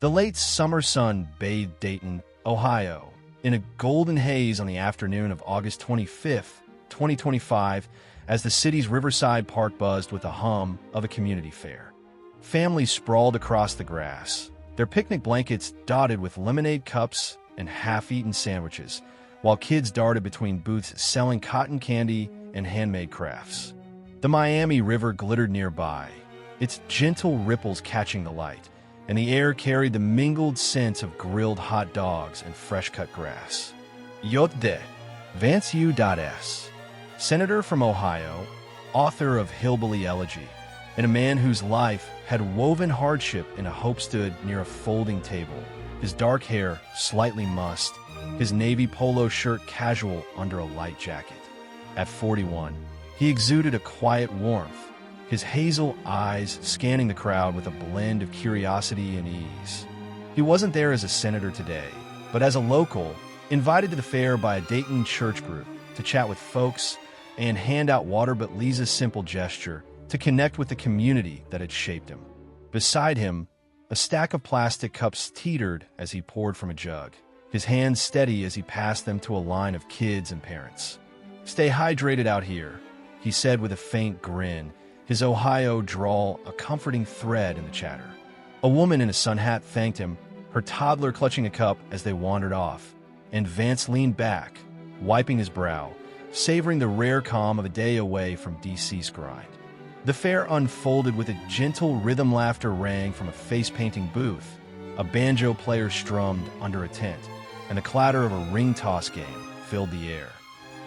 The late summer sun bathed Dayton, Ohio, in a golden haze on the afternoon of August 25th, 2025, as the city's Riverside Park buzzed with the hum of a community fair. Families sprawled across the grass, their picnic blankets dotted with lemonade cups and half-eaten sandwiches, while kids darted between booths selling cotton candy and handmade crafts. The Miami River glittered nearby, its gentle ripples catching the light, and the air carried the mingled scents of grilled hot dogs and fresh-cut grass. Yotde, Vance U.S., senator from Ohio, author of Hillbilly Elegy, and a man whose life had woven hardship in a hope stood near a folding table, his dark hair slightly mussed, his navy polo shirt casual under a light jacket. At 41, he exuded a quiet warmth, his hazel eyes scanning the crowd with a blend of curiosity and ease. He wasn't there as a senator today, but as a local, invited to the fair by a Dayton church group to chat with folks and hand out water, but Lisa's simple gesture to connect with the community that had shaped him. Beside him, a stack of plastic cups teetered as he poured from a jug, his hands steady as he passed them to a line of kids and parents. "Stay hydrated out here," he said with a faint grin, his Ohio drawl a comforting thread in the chatter. A woman in a sun hat thanked him, her toddler clutching a cup as they wandered off, and Vance leaned back, wiping his brow, savoring the rare calm of a day away from DC's grind. The fair unfolded with a gentle rhythm. Laughter rang from a face-painting booth, a banjo player strummed under a tent, and the clatter of a ring toss game filled the air.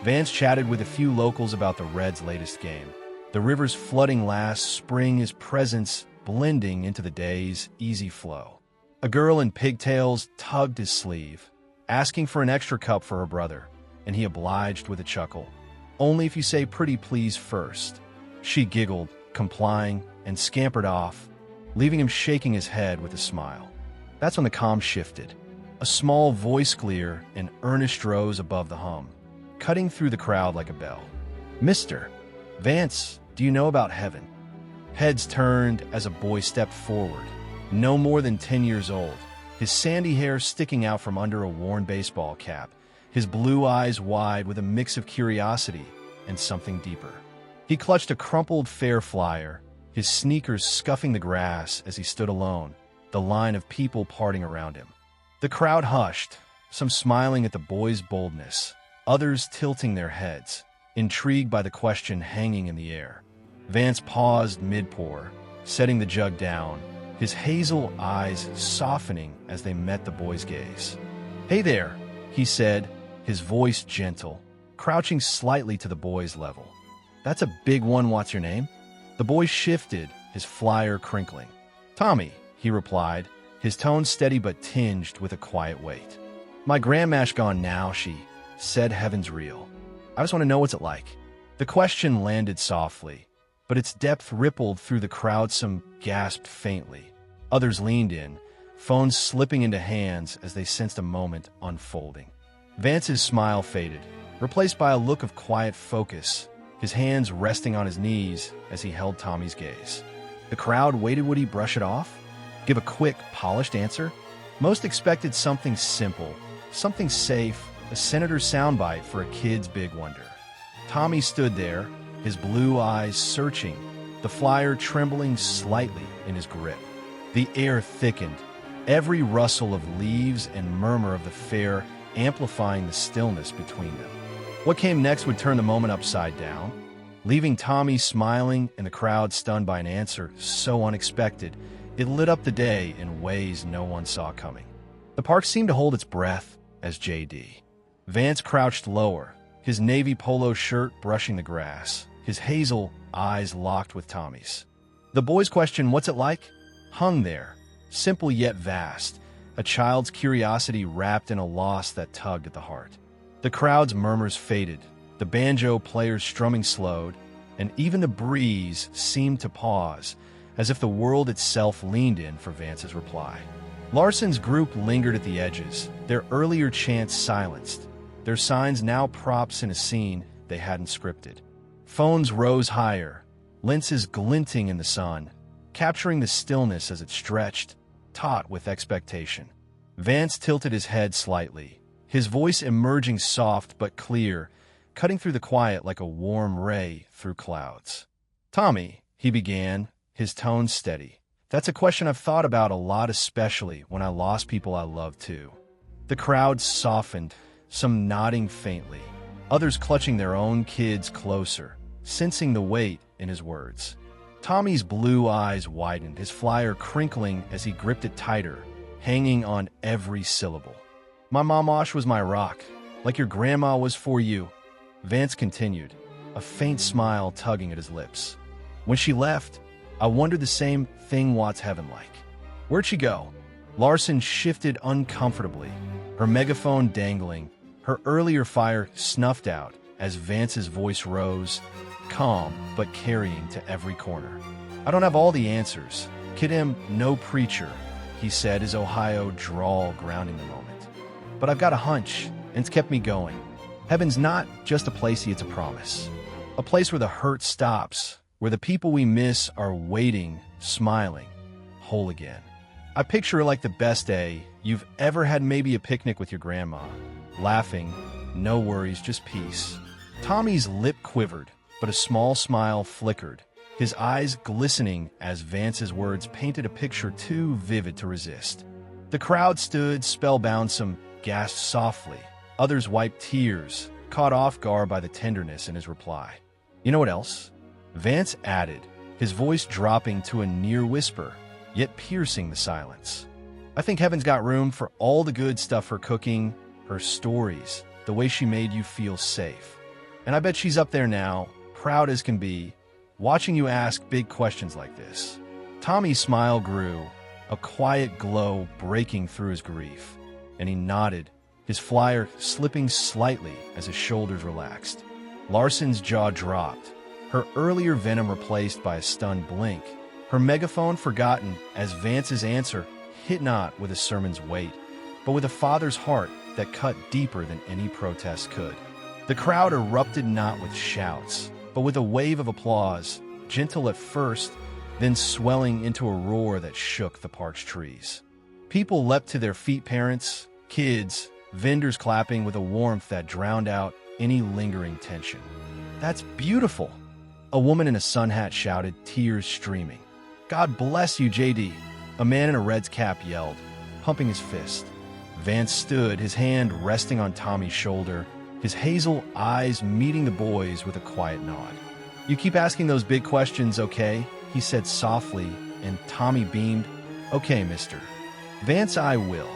Vance chatted with a few locals about the Reds' latest game, the river's flooding last spring, his presence blending into the day's easy flow. A girl in pigtails tugged his sleeve, asking for an extra cup for her brother, and he obliged with a chuckle. "Only if you say pretty please first." She giggled, complying, and scampered off, leaving him shaking his head with a smile. That's when the calm shifted. A small voice, clear and earnest, rose above the hum, cutting through the crowd like a bell. "Mr. Vance, do you know about heaven?" Heads turned as a boy stepped forward, no more than 10 years old, his sandy hair sticking out from under a worn baseball cap, his blue eyes wide with a mix of curiosity and something deeper. He clutched a crumpled fair flyer, his sneakers scuffing the grass as he stood alone, the line of people parting around him. The crowd hushed, some smiling at the boy's boldness, others tilting their heads, intrigued by the question hanging in the air. Vance paused mid-pour, setting the jug down, his hazel eyes softening as they met the boy's gaze. "Hey there," he said, his voice gentle, crouching slightly to the boy's level. "That's a big one. What's your name?" The boy shifted, his flyer crinkling. "Tommy," he replied, his tone steady but tinged with a quiet weight. "My grandma's gone now," she said. "Heaven's real. I just want to know what's it like." The question landed softly, but its depth rippled through the crowd. Some gasped faintly. Others leaned in, phones slipping into hands as they sensed a moment unfolding. Vance's smile faded, replaced by a look of quiet focus, his hands resting on his knees as he held Tommy's gaze. The crowd waited. Would he brush it off? Give a quick, polished answer? Most expected something simple, something safe, a senator's soundbite for a kid's big wonder. Tommy stood there, his blue eyes searching, the flyer trembling slightly in his grip. The air thickened, every rustle of leaves and murmur of the fair amplifying the stillness between them. What came next would turn the moment upside down, leaving Tommy smiling and the crowd stunned by an answer so unexpected it lit up the day in ways no one saw coming. The park seemed to hold its breath as J.D. Vance crouched lower, his navy polo shirt brushing the grass, his hazel eyes locked with Tommy's. The boy's question, "What's it like?" hung there, simple yet vast, a child's curiosity wrapped in a loss that tugged at the heart. The crowd's murmurs faded, the banjo player's strumming slowed, and even the breeze seemed to pause, as if the world itself leaned in for Vance's reply. Larson's group lingered at the edges, their earlier chants silenced, their signs now props in a scene they hadn't scripted. Phones rose higher, lenses glinting in the sun, capturing the stillness as it stretched, taut with expectation. Vance tilted his head slightly, his voice emerging soft but clear, cutting through the quiet like a warm ray through clouds. "Tommy," he began, his tone steady, "that's a question I've thought about a lot, especially when I lost people I loved too." The crowd softened, some nodding faintly, others clutching their own kids closer, sensing the weight in his words. Tommy's blue eyes widened, his flyer crinkling as he gripped it tighter, hanging on every syllable. "My mamash was my rock, like your grandma was for you," Vance continued, a faint smile tugging at his lips. "When she left, I wondered the same thing. What's heaven like? Where'd she go?" Larson shifted uncomfortably, her megaphone dangling, her earlier fire snuffed out as Vance's voice rose, calm but carrying to every corner. "I don't have all the answers. Kid am no preacher," he said, his Ohio drawl grounding the moment. "But I've got a hunch, and it's kept me going. Heaven's not just a place, it's a promise. A place where the hurt stops, where the people we miss are waiting, smiling, whole again. I picture it like the best day you've ever had, maybe a picnic with your grandma, laughing, no worries, just peace." Tommy's lip quivered, but a small smile flickered, his eyes glistening as Vance's words painted a picture too vivid to resist. The crowd stood spellbound, some gasped softly, others wiped tears, caught off guard by the tenderness in his reply. "You know what else?" Vance added, his voice dropping to a near whisper, yet piercing the silence. "I think heaven's got room for all the good stuff, her cooking, her stories, the way she made you feel safe. And I bet she's up there now, proud as can be, watching you ask big questions like this." Tommy's smile grew, a quiet glow breaking through his grief, and he nodded, his flyer slipping slightly as his shoulders relaxed. Larson's jaw dropped, her earlier venom replaced by a stunned blink, her megaphone forgotten as Vance's answer hit not with a sermon's weight, but with a father's heart that cut deeper than any protest could. The crowd erupted not with shouts, but with a wave of applause, gentle at first, then swelling into a roar that shook the parched trees. People leapt to their feet, parents, kids, vendors clapping with a warmth that drowned out any lingering tension. "That's beautiful!" a woman in a sun hat shouted, tears streaming. "God bless you, JD!" a man in a Reds cap yelled, pumping his fist. Vance stood, his hand resting on Tommy's shoulder, his hazel eyes meeting the boys with a quiet nod. "You keep asking those big questions, okay?" he said softly, and Tommy beamed. "Okay, mister." "Vance, I will."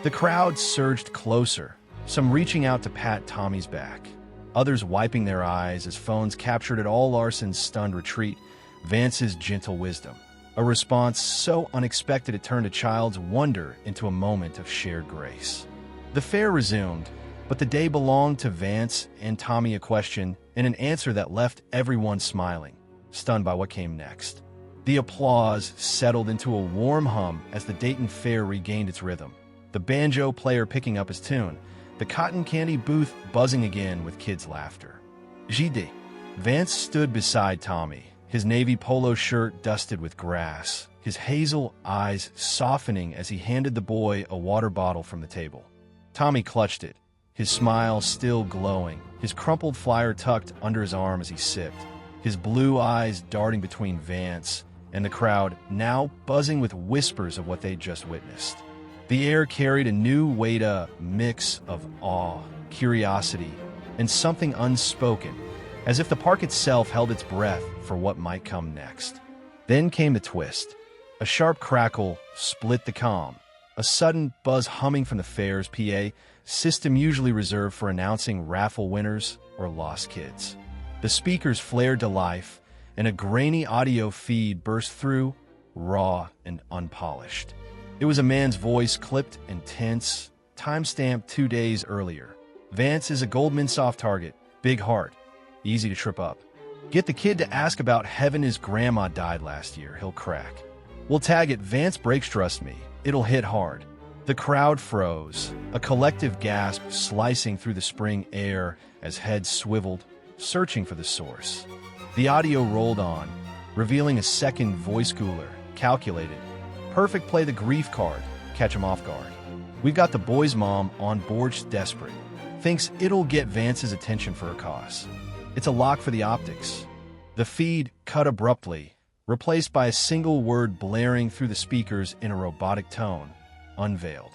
The crowd surged closer, some reaching out to pat Tommy's back, others wiping their eyes as phones captured at all Larson's stunned retreat, Vance's gentle wisdom, a response so unexpected it turned a child's wonder into a moment of shared grace. The fair resumed, but the day belonged to Vance and Tommy, a question and an answer that left everyone smiling, stunned by what came next. The applause settled into a warm hum as the Dayton Fair regained its rhythm, the banjo player picking up his tune, the cotton candy booth buzzing again with kids' laughter. JD. Vance stood beside Tommy, his navy polo shirt dusted with grass, his hazel eyes softening as he handed the boy a water bottle from the table. Tommy clutched it, his smile still glowing, his crumpled flyer tucked under his arm as he sipped, his blue eyes darting between Vance and the crowd, now buzzing with whispers of what they'd just witnessed. The air carried a new weight, a mix of awe, curiosity, and something unspoken, as if the park itself held its breath for what might come next. Then came the twist. A sharp crackle split the calm, a sudden buzz humming from the fair's PA system usually reserved for announcing raffle winners or lost kids. The speakers flared to life, and a grainy audio feed burst through, raw and unpolished. It was a man's voice, clipped and tense, time-stamped 2 days earlier. "Vance is a Goldman soft target, big heart, easy to trip up. Get the kid to ask about heaven, his grandma died last year, he'll crack. We'll tag it, Vance breaks, trust me, it'll hit hard." The crowd froze, a collective gasp slicing through the spring air as heads swiveled, searching for the source. The audio rolled on, revealing a second voice cooler, calculated, Perfect play the grief card, catch him off guard. We've got the boy's mom on board, desperate. Thinks it'll get Vance's attention for her cause. It's a lock for the optics. The feed cut abruptly, replaced by a single word blaring through the speakers in a robotic tone, unveiled.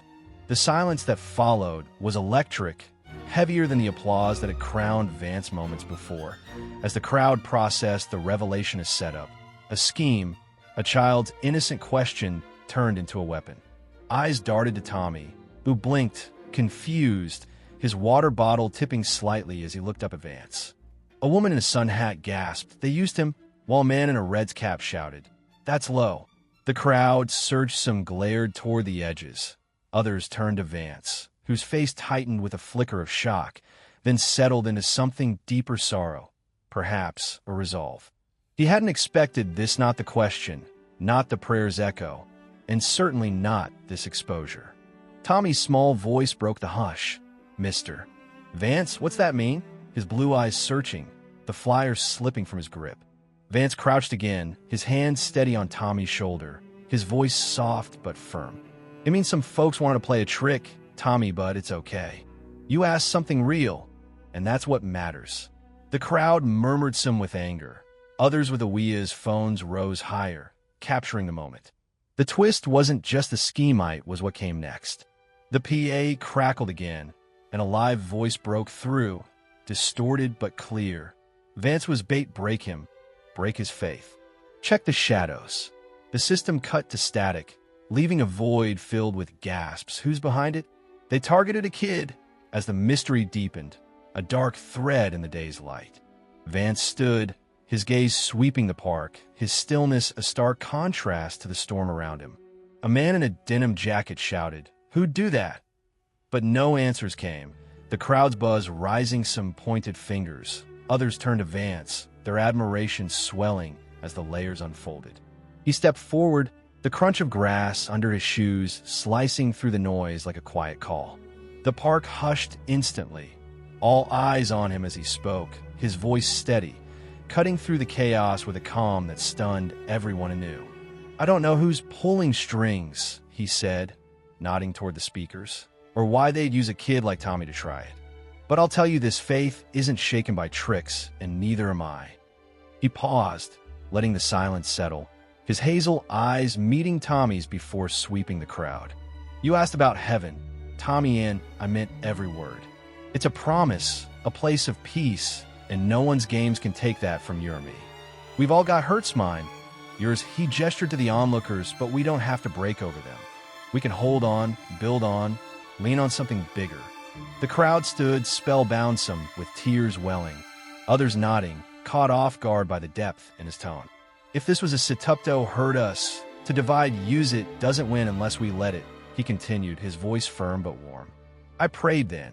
The silence that followed was electric, heavier than the applause that had crowned Vance moments before, as the crowd processed the revelation as setup, a scheme, a child's innocent question turned into a weapon. Eyes darted to Tommy, who blinked, confused, his water bottle tipping slightly as he looked up at Vance. A woman in a sun hat gasped, "They used him," while a man in a Reds cap shouted, "That's low." The crowd surged, some glared toward the edges. Others turned to Vance, whose face tightened with a flicker of shock, then settled into something deeper sorrow, perhaps a resolve. He hadn't expected this, not the question, not the prayer's echo, and certainly not this exposure. Tommy's small voice broke the hush. "Mister." "Vance, what's that mean?" His blue eyes searching, the flyer slipping from his grip. Vance crouched again, his hand steady on Tommy's shoulder, his voice soft but firm. "It means some folks wanted to play a trick, Tommy, but it's okay. You asked something real, and that's what matters." The crowd murmured, some with anger, others with a wee as phones rose higher, capturing the moment. The twist wasn't just a schemite, was what came next. The PA crackled again, and a live voice broke through, distorted but clear. Vance was bait. Break him. Break his faith. Check the shadows. The system cut to static, leaving a void filled with gasps. Who's behind it? They targeted a kid. As the mystery deepened, a dark thread in the day's light. Vance stood, his gaze sweeping the park, his stillness a stark contrast to the storm around him. A man in a denim jacket shouted, "Who'd do that?" But no answers came, the crowd's buzz rising, some pointed fingers. Others turned to Vance, their admiration swelling as the layers unfolded. He stepped forward, the crunch of grass under his shoes slicing through the noise like a quiet call. The park hushed instantly, all eyes on him as he spoke, his voice steady, cutting through the chaos with a calm that stunned everyone anew. "I don't know who's pulling strings," he said, nodding toward the speakers, "or why they'd use a kid like Tommy to try it. But I'll tell you, this faith isn't shaken by tricks, and neither am I." He paused, letting the silence settle, his hazel eyes meeting Tommy's before sweeping the crowd. "You asked about heaven, Tommy, and I meant every word. It's a promise, a place of peace, and no one's games can take that from you or me. We've all got hurts, mine, yours." He gestured to the onlookers, "but we don't have to break over them. We can hold on, build on, lean on something bigger." The crowd stood spellbound, some with tears welling, others nodding, caught off guard by the depth in his tone. "If this was a Situpto, heard us. To divide, use it, doesn't win unless we let it," he continued, his voice firm but warm. "I prayed then,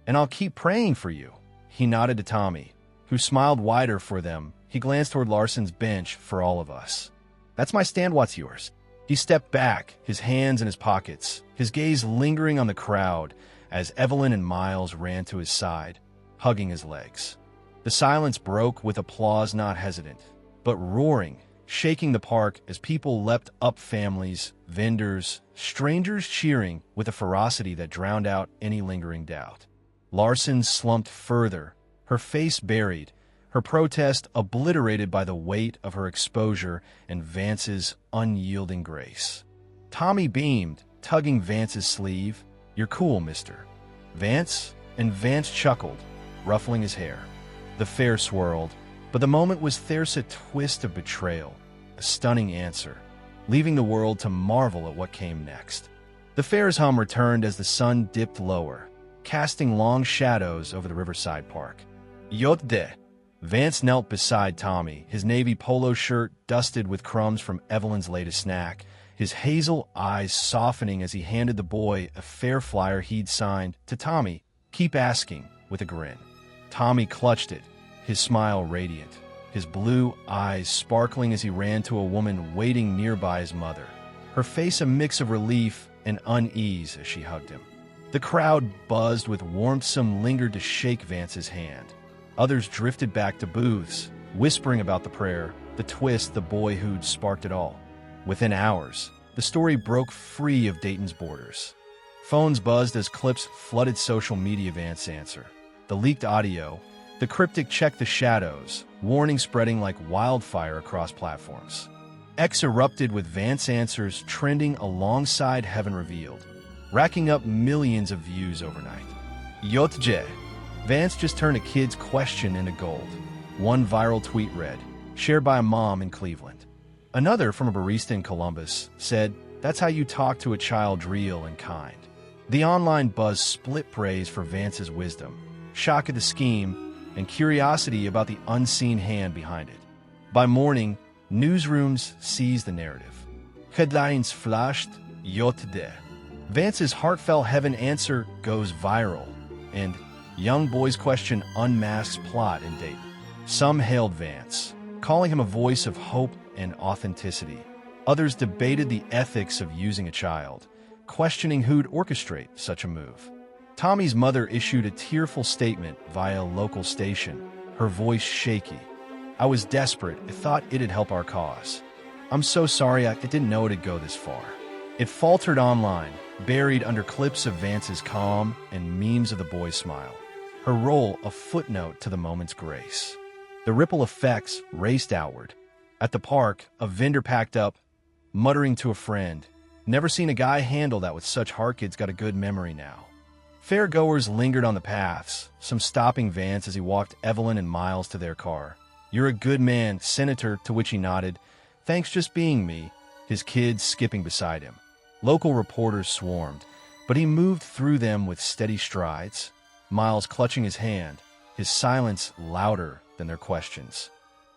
and I'll keep praying for you." He nodded to Tommy, who smiled wider for them. He glanced toward Larson's bench. "For all of us. That's my stand, what's yours?" He stepped back, his hands in his pockets, his gaze lingering on the crowd as Evelyn and Miles ran to his side, hugging his legs. The silence broke with applause, not hesitant, but roaring, shaking the park as people leapt up, families, vendors, strangers cheering with a ferocity that drowned out any lingering doubt. Larson slumped further, her face buried, her protest obliterated by the weight of her exposure and Vance's unyielding grace. Tommy beamed, tugging Vance's sleeve. "You're cool, mister." "Vance?" And Vance chuckled, ruffling his hair. The fair swirled, but the moment was there's a twist of betrayal, a stunning answer, leaving the world to marvel at what came next. The fair's hum returned as the sun dipped lower, casting long shadows over the riverside park. "Yot de." Vance knelt beside Tommy, his navy polo shirt dusted with crumbs from Evelyn's latest snack, his hazel eyes softening as he handed the boy a fair flyer he'd signed. To Tommy, "Keep asking," with a grin. Tommy clutched it, his smile radiant, his blue eyes sparkling as he ran to a woman waiting nearby, his mother, her face a mix of relief and unease as she hugged him. The crowd buzzed with warmth, some lingered to shake Vance's hand. Others drifted back to booths, whispering about the prayer, the twist, the boy who'd sparked it all. Within hours, the story broke free of Dayton's borders. Phones buzzed as clips flooded social media. Vance answer, the leaked audio, the cryptic "check the shadows," warning spreading like wildfire across platforms. X erupted with Vance answers trending alongside Heaven Revealed, racking up millions of views overnight. Yotje. Vance just turned a kid's question into gold. One viral tweet read, shared by a mom in Cleveland. Another, from a barista in Columbus, said, "That's how you talk to a child, real and kind." The online buzz split praise for Vance's wisdom, shock at the scheme, and curiosity about the unseen hand behind it. By morning, newsrooms seized the narrative. Headlines flashed, Yotde. Vance's heartfelt Heaven answer goes viral, and young boys question unmasks plot in Dayton. Some hailed Vance, calling him a voice of hope and authenticity. Others debated the ethics of using a child, questioning who'd orchestrate such a move. Tommy's mother issued a tearful statement via a local station, her voice shaky. "I was desperate. I thought it'd help our cause. I'm so sorry I didn't know it'd go this far." It faltered online, buried under clips of Vance's calm and memes of the boy's smile. Her role a footnote to the moment's grace. The ripple effects raced outward. At the park, a vendor packed up, muttering to a friend, "Never seen a guy handle that with such heart. Kid's got a good memory now." Fairgoers lingered on the paths, some stopping Vance as he walked Evelyn and Miles to their car. "You're a good man, Senator," to which he nodded. "Thanks just being me," his kids skipping beside him. Local reporters swarmed, but he moved through them with steady strides, Miles clutching his hand, his silence louder than their questions.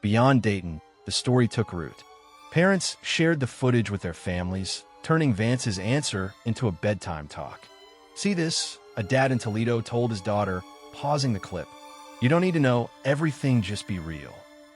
Beyond Dayton, the story took root. Parents shared the footage with their families, turning Vance's answer into a bedtime talk. "See this?" a dad in Toledo told his daughter, pausing the clip. "You don't need to know everything, just be real."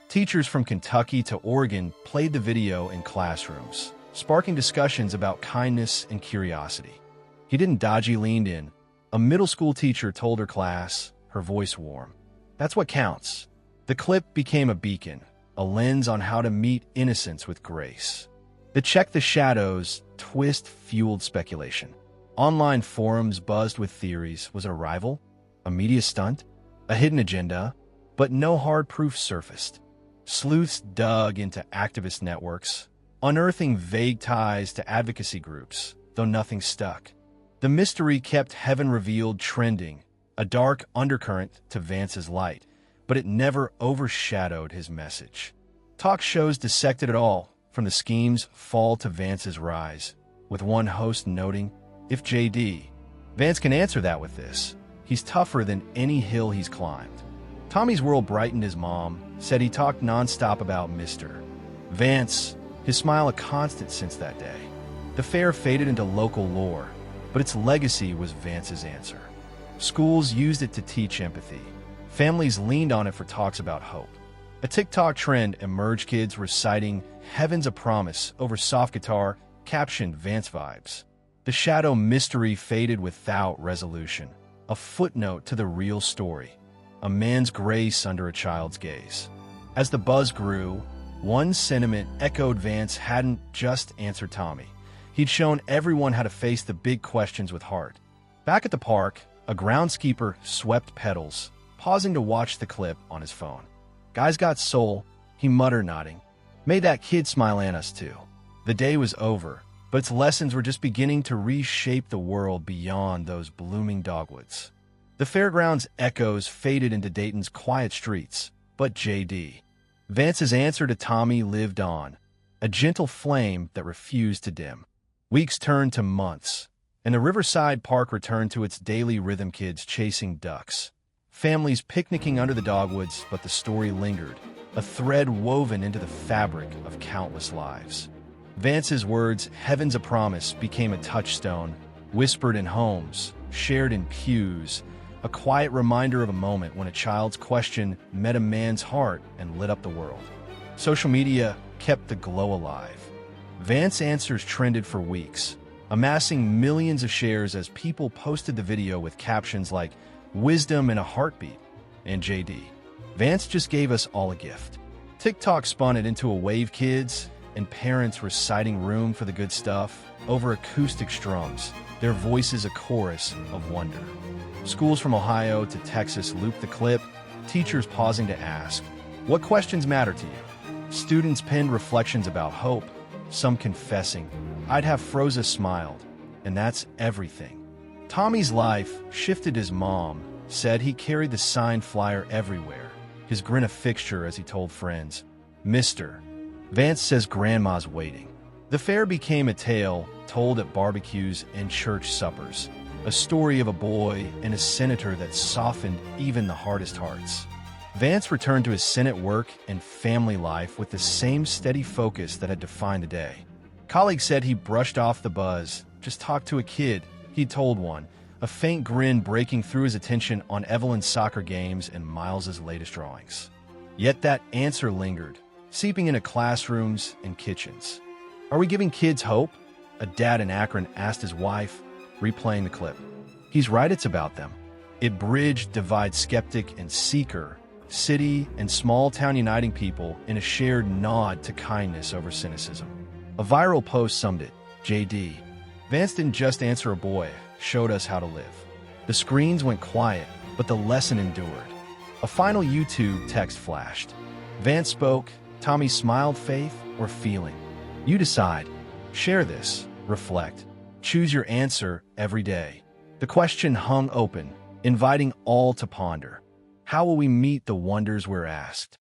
Teachers from Kentucky to Oregon played the video in classrooms, sparking discussions about kindness and curiosity. "He didn't dodge, he leaned in," a middle school teacher told her class, her voice warm. "That's what counts." The clip became a beacon, a lens on how to meet innocence with grace. The "check the shadows" twist fueled speculation. Online forums buzzed with theories. Was it a rival? A media stunt? A hidden agenda? But no hard proof surfaced. Sleuths dug into activist networks, unearthing vague ties to advocacy groups, though nothing stuck. The mystery kept Heaven Revealed trending, a dark undercurrent to Vance's light, but it never overshadowed his message. Talk shows dissected it all, from the scheme's fall to Vance's rise, with one host noting, "If JD, Vance can answer that with this. He's tougher than any hill he's climbed." Tommy's world brightened. His mom said he talked nonstop about Mr. Vance, his smile a constant since that day. The fair faded into local lore, but its legacy was Vance's answer. Schools used it to teach empathy. Families leaned on it for talks about hope. A TikTok trend emerged, kids reciting "Heaven's a Promise" over soft guitar, captioned Vance vibes. The shadow mystery faded without resolution, a footnote to the real story, a man's grace under a child's gaze. As the buzz grew, one sentiment echoed: Vance hadn't just answered Tommy. He'd shown everyone how to face the big questions with heart. Back at the park, a groundskeeper swept petals, pausing to watch the clip on his phone. "Guy's got soul," he muttered, nodding. "Made that kid smile and us too." The day was over, but its lessons were just beginning to reshape the world beyond those blooming dogwoods. The fairgrounds echoes faded into Dayton's quiet streets, but JD. Vance's answer to Tommy lived on, a gentle flame that refused to dim. Weeks turned to months, and the Riverside Park returned to its daily rhythm, kids chasing ducks, families picnicking under the dogwoods, but the story lingered, a thread woven into the fabric of countless lives. Vance's words, "Heaven's a Promise," became a touchstone, whispered in homes, shared in pews, a quiet reminder of a moment when a child's question met a man's heart and lit up the world. Social media kept the glow alive. Vance answers trended for weeks, amassing millions of shares as people posted the video with captions like "Wisdom in a Heartbeat" and "JD, Vance just gave us all a gift." TikTok spun it into a wave, kids, and parents reciting Room for the Good Stuff over acoustic strums, their voices a chorus of wonder. Schools from Ohio to Texas looped the clip, teachers pausing to ask, "What questions matter to you?" Students penned reflections about hope, some confessing, "I'd have froze a smiled, and that's everything." Tommy's life shifted. His mom said he carried the sign flyer everywhere, his grin a fixture as he told friends, "Mr. Vance says Grandma's waiting." The fair became a tale told at barbecues and church suppers, a story of a boy and a senator that softened even the hardest hearts. Vance returned to his Senate work and family life with the same steady focus that had defined the day. Colleagues said he brushed off the buzz, just talked to a kid, he'd told one, a faint grin breaking through his attention on Evelyn's soccer games and Miles's latest drawings. Yet that answer lingered, seeping into classrooms and kitchens. "Are we giving kids hope?" a dad in Akron asked his wife, replaying the clip. "He's right, it's about them." It bridged divide skeptic and seeker, city and small town uniting people in a shared nod to kindness over cynicism. A viral post summed it, JD. Vance didn't just answer a boy, showed us how to live. The screens went quiet, but the lesson endured. A final YouTube text flashed. Vance spoke, Tommy smiled faith or feeling. You decide. Share this, reflect. Choose your answer every day. The question hung open, inviting all to ponder. How will we meet the wonders we're asked?